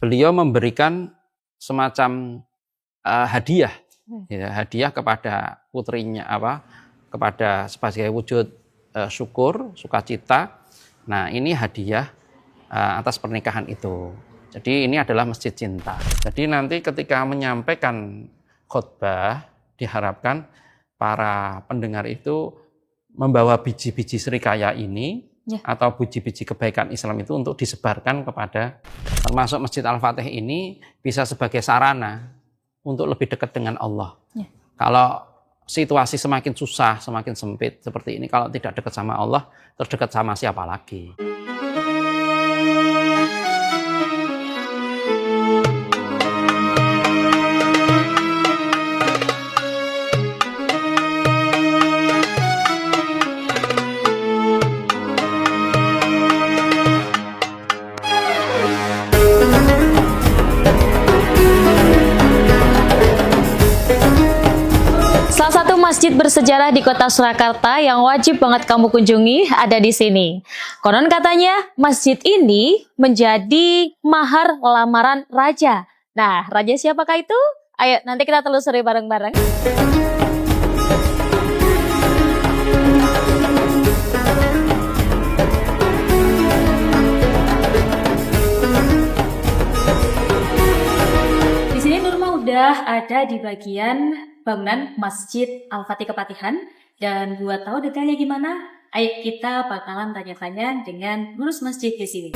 beliau memberikan semacam hadiah, ya, hadiah kepada putrinya, kepada sebagai wujud syukur, sukacita. Nah, ini hadiah atas pernikahan itu. Jadi ini adalah masjid cinta. Jadi nanti ketika menyampaikan khotbah, diharapkan para pendengar itu membawa biji-biji srikaya ini atau biji-biji kebaikan Islam itu untuk disebarkan kepada, termasuk Masjid Al-Fatih ini bisa sebagai sarana untuk lebih dekat dengan Allah. Kalau situasi semakin susah, semakin sempit seperti ini, kalau tidak dekat sama Allah, terdekat sama siapa lagi? Salah satu masjid bersejarah di kota Surakarta yang wajib banget kamu kunjungi ada di sini. Konon katanya masjid ini menjadi mahar lamaran raja. Nah, raja siapakah itu? Ayo nanti kita telusuri bareng-bareng. Di sini Nurma udah ada di bagian bangunan Masjid Al-Fatih Kepatihan, dan buat tahu detailnya gimana, ayo kita bakalan tanya-tanya dengan pengurus masjid di sini.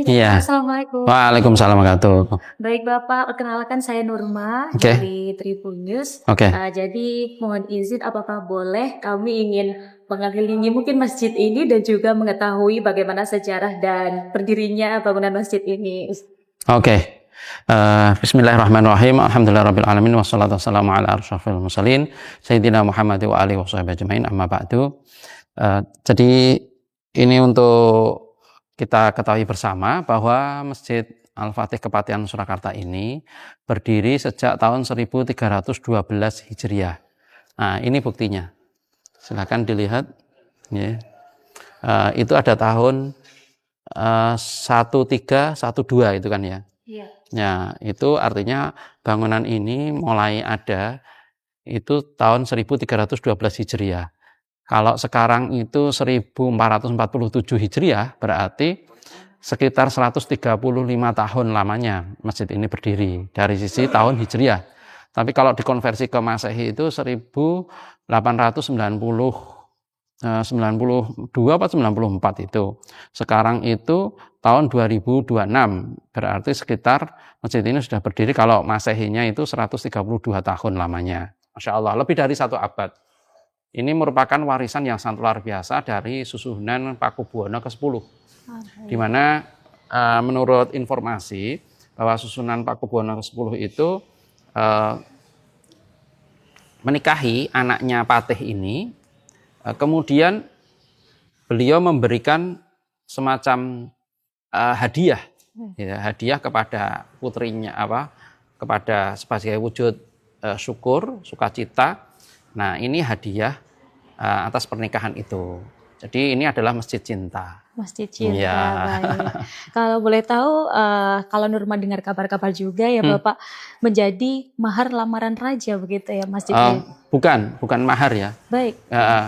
Iya. Assalamualaikum. Waalaikumsalam warahmatullahi wabarakatuh. Baik Bapak, perkenalkan saya Nurma dari Tribun News. Jadi mohon izin, apakah boleh kami ingin mengelilingi mungkin masjid ini dan juga mengetahui bagaimana sejarah dan berdirinya bangunan masjid ini. Bismillahirrahmanirrahim. Alhamdulillahirrabbilalamin. Wassalatu wassalamu ala asyrafil mursalin Sayyidina Muhammad wa alihi washabihi ajmain, amma ba'du. Jadi ini untuk kita ketahui bersama bahwa Masjid Al-Fatih Kepatihan Surakarta ini berdiri sejak tahun 1312 Hijriah. Nah, ini buktinya. Silakan dilihat. Ya. Itu ada tahun 1312 itu kan ya. Iya. Ya, itu artinya bangunan ini mulai ada itu tahun 1312 Hijriah. Kalau sekarang itu 1447 Hijriah, berarti sekitar 135 tahun lamanya masjid ini berdiri dari sisi tahun Hijriah. Tapi kalau dikonversi ke Masehi itu 1892 atau 94 itu. Sekarang itu tahun 2026, berarti sekitar masjid ini sudah berdiri kalau Masehinya itu 132 tahun lamanya. Masya Allah, lebih dari 1 abad. Ini merupakan warisan yang sangat luar biasa dari Susuhunan Pakubuwono ke-10. Di mana menurut informasi bahwa Susunan Pakubuwono ke-10 itu menikahi anaknya Patih ini, kemudian beliau memberikan semacam hadiah, ya, hadiah kepada putrinya, kepada sebagai wujud syukur, sukacita. Nah, ini hadiah atas pernikahan itu. Jadi ini adalah masjid cinta. Masjid cinta, baik. Kalau boleh tahu, kalau Nurma dengar kabar-kabar juga ya Bapak, menjadi mahar lamaran raja begitu ya masjid ini? Bukan mahar ya. Baik.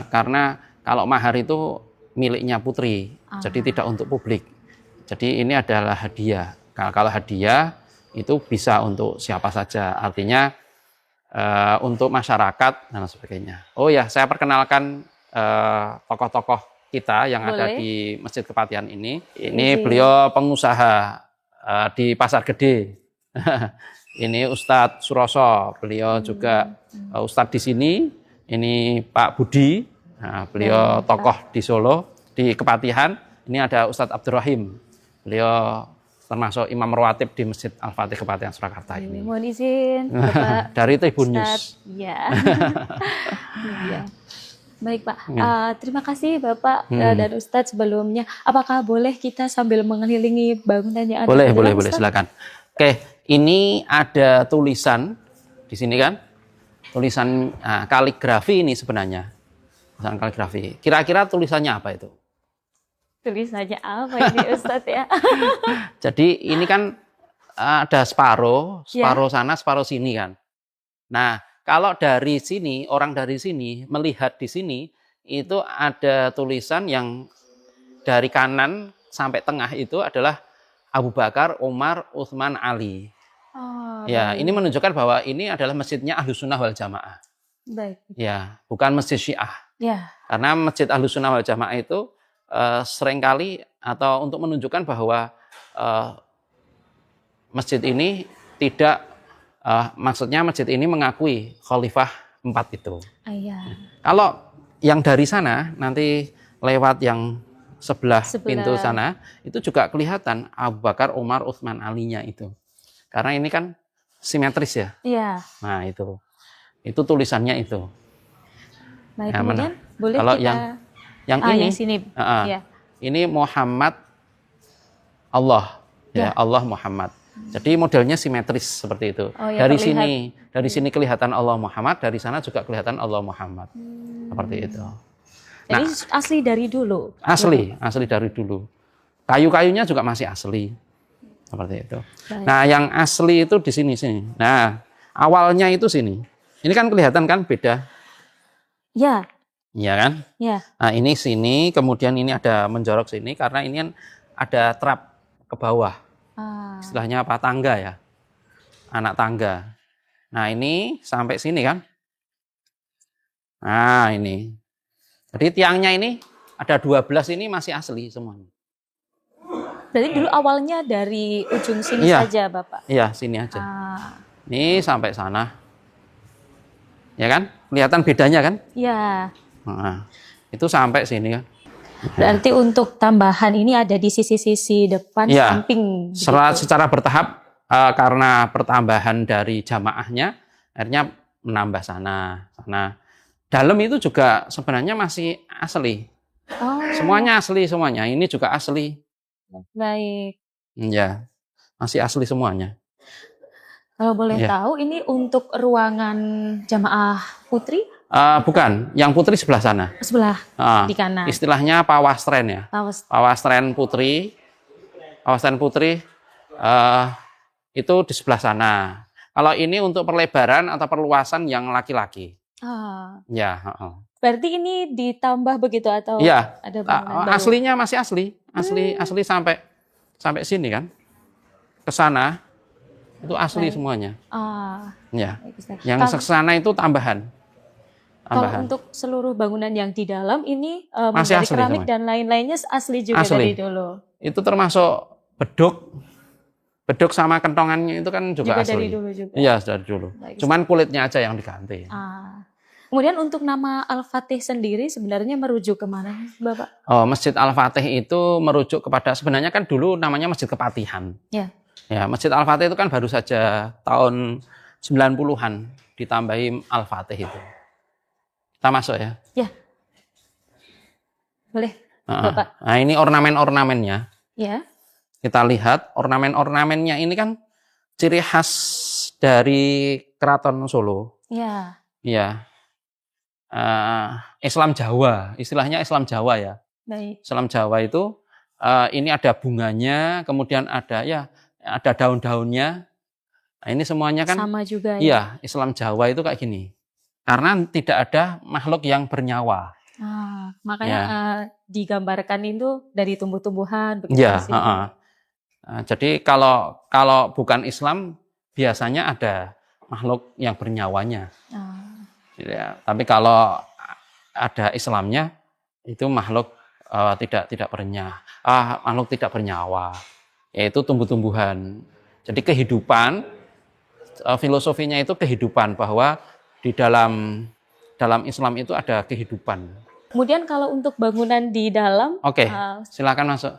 Karena kalau mahar itu miliknya putri, jadi tidak untuk publik. Jadi ini adalah hadiah. Kalau hadiah itu bisa untuk siapa saja, artinya untuk masyarakat dan sebagainya. Oh ya, saya perkenalkan tokoh-tokoh kita yang ada di Masjid Kepatihan ini. Ini beliau pengusaha di Pasar Gede. Ini Ustadz Suroso, beliau juga Ustadz di sini. Ini Pak Budi, nah, beliau tokoh di Solo, di Kepatihan. Ini ada Ustadz Abdurrahim, beliau termasuk imam rawatib di Masjid Al-Fatih Kepatihan Surakarta ini. Mohon izin, Bapak. Dari Tribun News. Iya. Iya. Baik Pak, terima kasih Bapak dan Ustadz sebelumnya. Apakah boleh kita sambil mengelilingi bangunan yang ada? Boleh, silakan. Oke, ini ada tulisan di sini kan, tulisan kaligrafi ini sebenarnya. Tulisan kaligrafi. Kira-kira tulisannya apa itu? Tulisannya apa ini Ustadz ya? Jadi ini kan ada separuh Ya. sana, separuh sini kan. Nah, kalau dari sini, orang dari sini melihat di sini, itu ada tulisan yang dari kanan sampai tengah itu adalah Abu Bakar, Umar, Utsman, Ali. Oh, Ya, baik. ini menunjukkan bahwa ini adalah masjidnya Ahlus Sunnah wal Jamaah. Baik. Ya, bukan masjid Syiah. Ya. Karena masjid Ahlus Sunnah wal Jamaah itu seringkali atau untuk menunjukkan bahwa masjid ini tidak, maksudnya masjid ini mengakui Khalifah 4 itu. Iya. Kalau yang dari sana nanti lewat yang sebelah Sebelah. pintu sana itu juga kelihatan Abu Bakar, Umar, Utsman, Ali-nya itu. Karena ini kan simetris ya. Iya. Nah, itu tulisannya itu. Baik, Ya, kemudian boleh Kalau kita yang ini, yang sini. Ya. ini Muhammad Allah, Ya. ya Allah Muhammad. Jadi modelnya simetris seperti itu. Oh, ya, Dari sini kelihatan Allah Muhammad, dari sana juga kelihatan Allah Muhammad. Seperti itu. Jadi asli dari dulu. Asli dari dulu. Kayu-kayunya juga masih asli. Seperti itu. Baik. Nah, yang asli itu di sini. Nah, awalnya itu sini. Ini kan kelihatan kan beda. Ya. Iya kan? Ya. Nah, ini sini, kemudian ini ada menjorok sini karena ini kan ada trap ke bawah. Istilahnya apa? Tangga ya. Anak tangga. Nah, ini sampai sini kan? Nah, ini. Jadi tiangnya ini ada 12 ini masih asli semuanya. Berarti dulu awalnya dari ujung sini Iya. saja, Bapak. Iya, sini aja. Ah. Ini sampai sana. Ya kan? Kelihatan bedanya kan? Ya. Nah, itu sampai sini kan. Berarti untuk tambahan ini ada di sisi-sisi depan, Iya. samping. Secara bertahap karena pertambahan dari jamaahnya akhirnya menambah sana. Dalam itu juga sebenarnya masih asli. Oh, Semuanya asli semuanya. Ini juga asli. baik. Ya, masih asli semuanya. Kalau boleh Iya. tahu, ini untuk ruangan jamaah putri Bukan, yang putri sebelah sana. sebelah Ah, di kanan. Istilahnya pawastren ya. Awas. Pawastren putri itu di sebelah sana. Kalau ini untuk perlebaran atau perluasan yang laki-laki. Ah, Ya, berarti ini ditambah begitu atau iya. ada bangunan baru? Aslinya masih asli sampai sini kan. Ke sana itu asli Baik. semuanya. Ah, Ya. baik, Ustaz. Yang ke sana itu tambahan. Kalau untuk seluruh bangunan yang di dalam ini Masih dari asli keramik semua. dan lain-lainnya asli juga Asli. dari dulu. Itu termasuk beduk sama kentongannya itu kan juga Juga asli. dari dulu juga. Iya, dari dulu. Baik. Cuman kulitnya aja yang diganti. Kemudian untuk nama Al-Fatih sendiri sebenarnya merujuk kemana, Bapak? Oh, Masjid Al-Fatih itu merujuk kepada, sebenarnya kan dulu namanya Masjid Kepatihan. Ya. Ya, Masjid Al-Fatih itu kan baru saja tahun 90-an ditambahi Al-Fatih itu. Kita masuk ya. Ya. Boleh, Bapak. Nah, ini ornamen-ornamennya. Ya. Kita lihat ornamen-ornamennya ini kan ciri khas dari Keraton Solo. Ya. Iya. Islam Jawa, istilahnya Islam Jawa ya. Baik. Islam Jawa itu ini ada bunganya, kemudian ada daun-daunnya. Nah, ini semuanya kan Sama juga ya. iya, Islam Jawa itu kayak gini. Karena tidak ada makhluk yang bernyawa. Makanya digambarkan itu dari tumbuh-tumbuhan begitu Iya, sih. jadi kalau bukan Islam biasanya ada makhluk yang bernyawannya. Ya, tapi kalau ada Islamnya itu makhluk makhluk tidak bernyawa, yaitu tumbuh-tumbuhan. Jadi kehidupan, filosofinya itu kehidupan, bahwa di dalam Islam itu ada kehidupan. Kemudian kalau untuk bangunan di dalam, Oke, silakan masuk.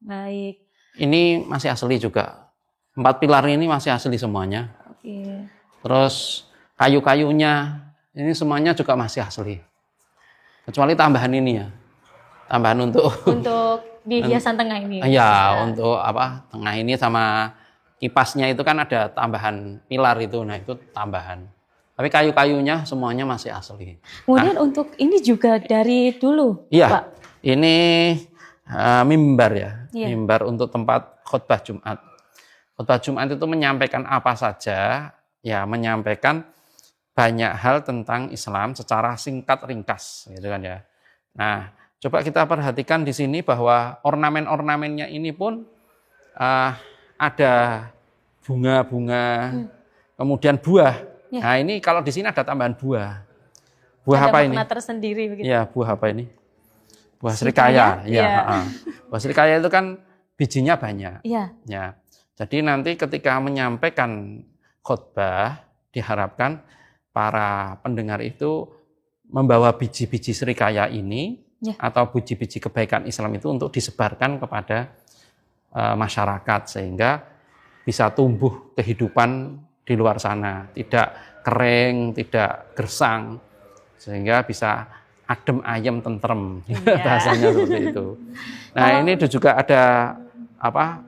baik. Ini masih asli juga. 4 pilar ini masih asli semuanya. Oke. Terus kayu-kayunya ini semuanya juga masih asli. Kecuali tambahan ini ya. Tambahan untuk di hiasan tengah ini. iya, untuk tengah ini sama kipasnya itu kan ada tambahan pilar itu. Nah, itu tambahan. Tapi kayu-kayunya semuanya masih asli. Kemudian untuk ini juga dari dulu, Iya, Pak. ini mimbar ya, Iya. mimbar untuk tempat khutbah Jumat. Khutbah Jumat itu menyampaikan apa saja, ya menyampaikan banyak hal tentang Islam secara singkat ringkas, gitu kan ya. Nah, coba kita perhatikan di sini bahwa ornamen-ornamennya ini pun ada bunga-bunga, kemudian buah. Ya. Nah, ini kalau di sini ada tambahan buah. Buah Ada apa ini? makna tersendiri begitu. Ya, buah apa ini? Buah Serikaya? serikaya. Ya, Ya. buah serikaya itu kan bijinya banyak. Iya. Ya. Jadi nanti ketika menyampaikan khutbah diharapkan para pendengar itu membawa biji-biji serikaya ini Ya. atau biji-biji kebaikan Islam itu untuk disebarkan kepada masyarakat sehingga bisa tumbuh kehidupan di luar sana, tidak kering, tidak gersang, sehingga bisa adem ayem tentrem, Iya. bahasanya seperti itu. Nah, ini juga ada apa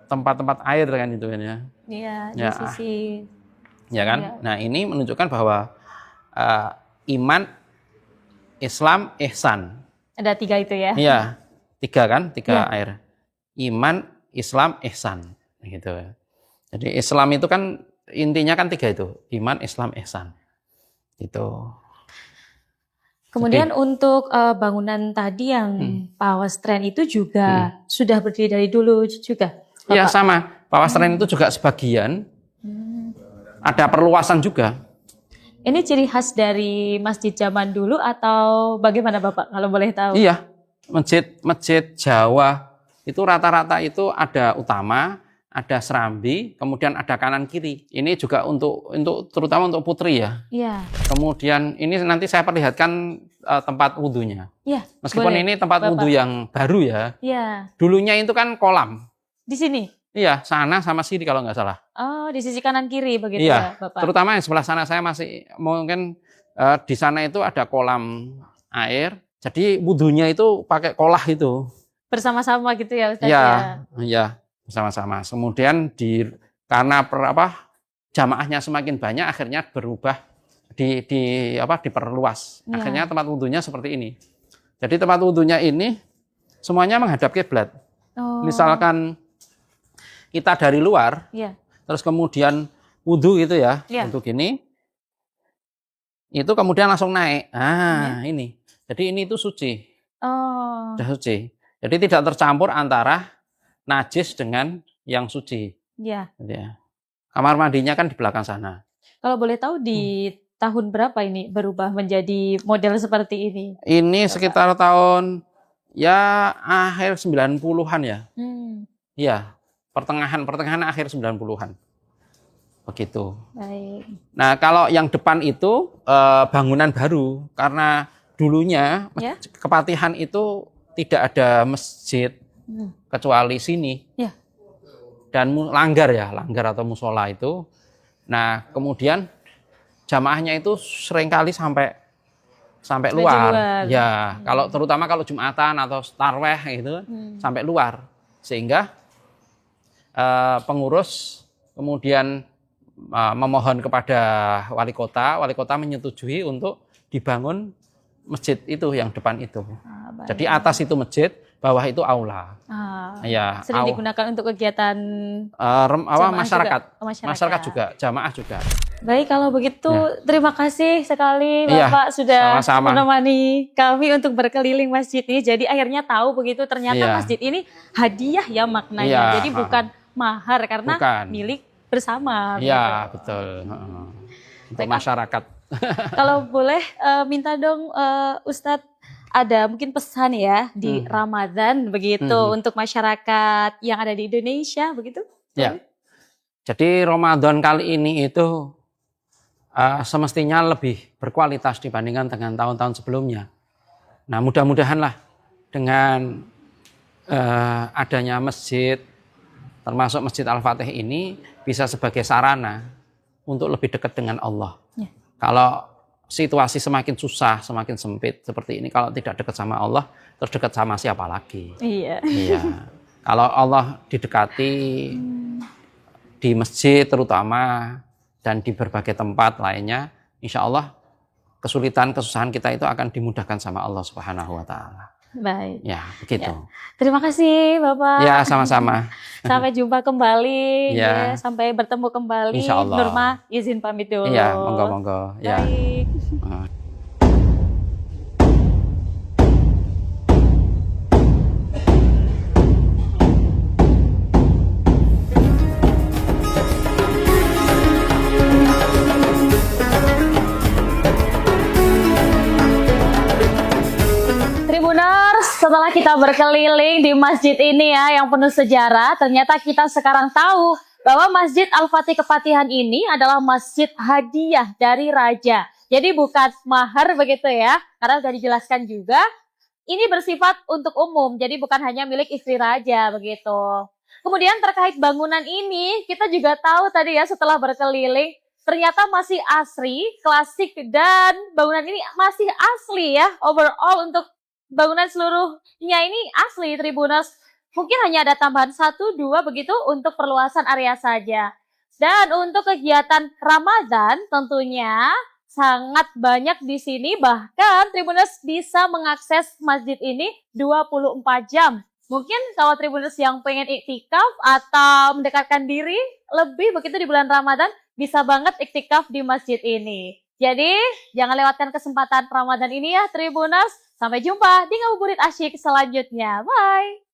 tempat-tempat air kan itu kan ya. Iya, di Ya. sisi Ya kan? Ya. Nah, ini menunjukkan bahwa iman, Islam, ihsan. ada 3 itu ya. Iya, 3 kan? 3 Ya. air. Iman, Islam, ihsan. Gitu. Jadi Islam itu kan intinya kan 3 itu. Iman, Islam, ihsan. Gitu. Kemudian untuk bangunan tadi yang Pawastren itu juga sudah berdiri dari dulu juga. Ya Bapak? sama. Pawastren itu juga sebagian. Ada perluasan juga. Ini ciri khas dari masjid zaman dulu atau bagaimana Bapak kalau boleh tahu? Iya. Masjid Jawa itu rata-rata itu ada utama, ada serambi, kemudian ada kanan kiri. Ini juga untuk terutama untuk putri ya. Iya. Kemudian ini nanti saya perlihatkan tempat wudhunya. Iya. Meskipun boleh. ini tempat Bapak. wudhu yang baru ya. Iya. Dulunya itu kan kolam. Di sini. Iya, sana sama sini kalau nggak salah. Oh, di sisi kanan kiri begitu Iya, ya, Bapak. terutama yang sebelah sana saya masih mungkin di sana itu ada kolam air. Jadi wudhunya itu pakai kolah itu. Bersama-sama gitu ya, Ustaz Iya, ya. iya, bersama-sama. Kemudian karena jamaahnya semakin banyak akhirnya berubah diperluas. Iya. Akhirnya tempat wudhunya seperti ini. Jadi tempat wudhunya ini semuanya menghadap kiblat. Oh. Misalkan kita dari luar, Iya. terus kemudian wudhu gitu ya, Iya. untuk gini, itu kemudian langsung naik. Ini. Jadi ini itu suci, Oh. sudah suci. Jadi tidak tercampur antara najis dengan yang suci. Iya. Gitu ya. Kamar mandinya kan di belakang sana. Kalau boleh tahu di tahun berapa ini berubah menjadi model seperti ini? Ini sekitar tahun ya akhir 90-an ya. Iya, pertengahan akhir 90-an. Begitu. Baik. Nah, kalau yang depan itu bangunan baru karena dulunya Ya. Kepatihan itu tidak ada masjid kecuali sini. Ya. Dan langgar atau musola itu. Nah, kemudian jamaahnya itu seringkali sampai luar. Ya, terutama kalau Jumatan atau tarweh itu sampai luar. Sehingga pengurus kemudian memohon kepada wali kota menyetujui untuk dibangun masjid itu yang depan itu. Jadi atas itu masjid, bawah itu aula. Ya, sering digunakan untuk kegiatan masyarakat juga, jamaah juga. Baik, kalau begitu terima kasih sekali Iya, Bapak sudah sama-sama. menemani kami untuk berkeliling masjid ini. Jadi akhirnya tahu begitu ternyata masjid ini hadiah ya maknanya. Iya. Jadi bukan mahar karena milik bersama. Iya, betul. Untuk masyarakat. Kalau boleh minta dong Ustadz, ada mungkin pesan ya di Ramadan begitu untuk masyarakat yang ada di Indonesia begitu? Ya. Jadi Ramadan kali ini itu semestinya lebih berkualitas dibandingkan dengan tahun-tahun sebelumnya. Nah, mudah-mudahanlah dengan adanya masjid, termasuk Masjid Al-Fatih ini bisa sebagai sarana untuk lebih dekat dengan Allah. Ya. Kalau situasi semakin susah, semakin sempit seperti ini, kalau tidak dekat sama Allah, terus dekat sama siapa lagi? Iya. Iya. Kalau Allah didekati di masjid terutama dan di berbagai tempat lainnya, insya Allah kesulitan, kesusahan kita itu akan dimudahkan sama Allah Subhanahu wa Ta'ala. Baik. Ya, begitu. Ya. Terima kasih, Bapak. Ya, sama-sama. Sampai jumpa kembali, Ya. sampai bertemu kembali. Insya Allah. Nurma izin pamit dulu. Iya, monggo-monggo. Ya. Baik. Tribuners, setelah kita berkeliling di masjid ini ya yang penuh sejarah, ternyata kita sekarang tahu bahwa Masjid Al-Fatih Kepatihan ini adalah masjid hadiah dari raja. Jadi bukan mahar begitu ya, karena sudah dijelaskan juga. Ini bersifat untuk umum, jadi bukan hanya milik istri raja begitu. Kemudian terkait bangunan ini, kita juga tahu tadi ya setelah berkeliling, ternyata masih asri, klasik, dan bangunan ini masih asli ya. Overall untuk bangunan seluruhnya ini asli, Tribuners. Mungkin hanya ada tambahan 1, 2 begitu untuk perluasan area saja. Dan untuk kegiatan Ramadan tentunya sangat banyak di sini. Bahkan Tribuners bisa mengakses masjid ini 24 jam. Mungkin kalau Tribuners yang pengen iktikaf atau mendekatkan diri lebih begitu di bulan Ramadan, bisa banget iktikaf di masjid ini. Jadi jangan lewatkan kesempatan Ramadan ini ya Tribuners. Sampai jumpa di Ngabuburit Asyik selanjutnya. Bye!